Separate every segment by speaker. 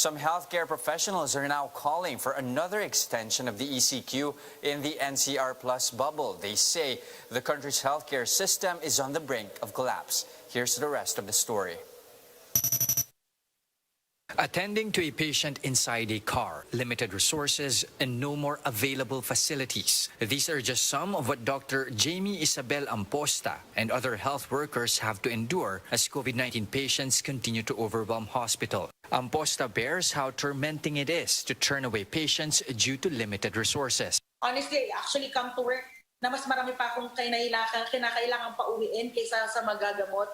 Speaker 1: Some healthcare professionals are now calling for another extension of the ECQ in the NCR Plus bubble. They say the country's healthcare system is on the brink of collapse. Here's the rest of the story. Attending to a patient inside a car, limited resources, and no more available facilities. These are just some of what Dr. Jamie Isabel Amposta and other health workers have to endure as COVID-19 patients continue to overwhelm hospital. Amposta bears how tormenting it is to turn away patients due to limited resources.
Speaker 2: Honestly, I actually come to work na mas marami pa akong kinakailangan pauwiin kaysa sa magagamot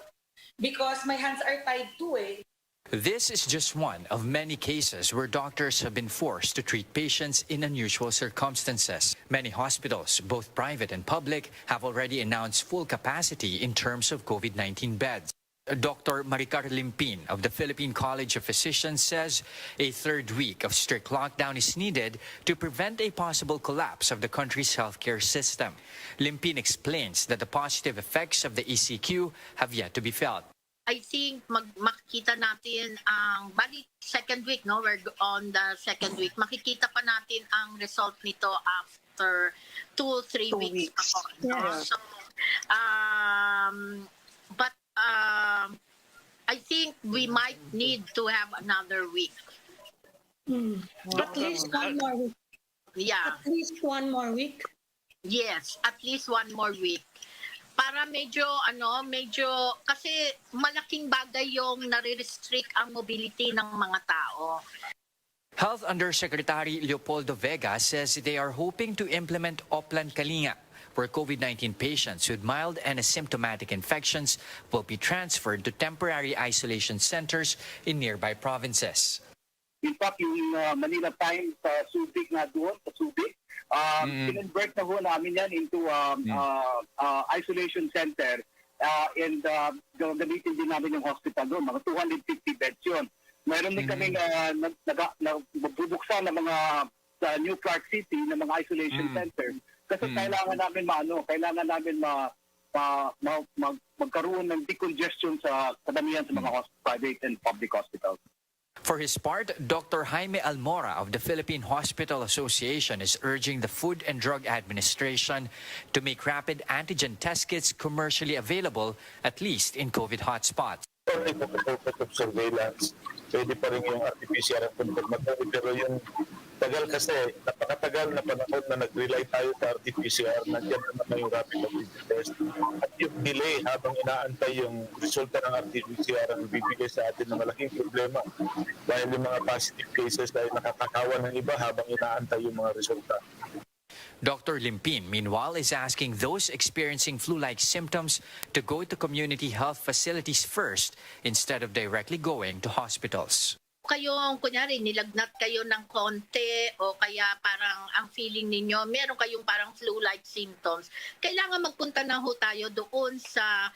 Speaker 2: because my hands are tied too eh.
Speaker 1: This is just one of many cases where doctors have been forced to treat patients in unusual circumstances. Many hospitals, both private and public, have already announced full capacity in terms of COVID-19 beds. Dr. Maricar Limpin of the Philippine College of Physicians says a third week of strict lockdown is needed to prevent a possible collapse of the country's healthcare system. Limpin explains that the positive effects of the ECQ have yet to be felt.
Speaker 3: I think makikita natin ang bali second week, no? We're on the second week. Makikita pa natin ang result nito after 2-3 weeks.
Speaker 2: Yeah.
Speaker 3: So, but I think we might need to have another week.
Speaker 2: At least one more week.
Speaker 3: Yeah.
Speaker 2: At least one more week.
Speaker 3: Yes, at least one more week. Para medyo kasi malaking bagay yung nare-restrict ang mobility ng mga tao.
Speaker 1: Health Undersecretary Leopoldo Vega says they are hoping to implement Oplan Kalinga, where COVID-19 patients with mild and asymptomatic infections will be transferred to temporary isolation centers in nearby provinces.
Speaker 4: In fact, yung Manila Times sa Subic na doon, sa Subic, in-convert na ho namin yan into isolation center and gamitin din namin yung hospital doon, mga 250 beds yun. Meron din kami nabubuksan ng mga sa New Clark City ng mga isolation center kasi kailangan namin magkaroon ng decongestion sa kadamihan sa mga private and public hospitals.
Speaker 1: For his part, Dr. Jaime Almora of the Philippine Hospital Association is urging the Food and Drug Administration to make rapid antigen test kits commercially available, at least in COVID hotspots.
Speaker 5: Of surveillance, pwede pa rin yung RT-PCR at confirmatory, pero yung tagal kasi, napakatagal na panahon na nag-rely tayo sa RT-PCR, nandiyan na naman yung rapid antigen test. At yung delay habang inaantay yung resulta ng RT-PCR ang bibigay sa atin na malaking problema. Dahil yung mga positive cases dahil nakakakawa ng iba habang inaantay yung mga resulta.
Speaker 1: Dr. Limpin, meanwhile, is asking those experiencing flu-like symptoms to go to community health facilities first instead of directly going to hospitals.
Speaker 3: Kayong, kunyari, nilagnat kayo ng konti o kaya parang ang feeling ninyo, meron kayong parang flu-like symptoms, kailangan magpunta na ho tayo doon sa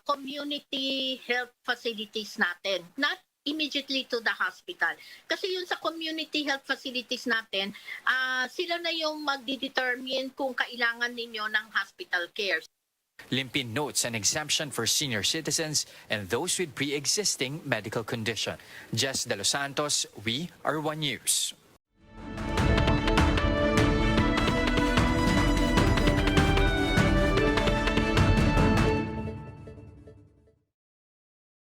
Speaker 3: community health facilities natin. Not immediately to the hospital. Kasi yun sa community health facilities natin, sila na yung magdi-determine kung kailangan ninyo ng hospital care.
Speaker 1: Limpin notes an exemption for senior citizens and those with pre-existing medical condition. Jess De Los Santos, we are One News.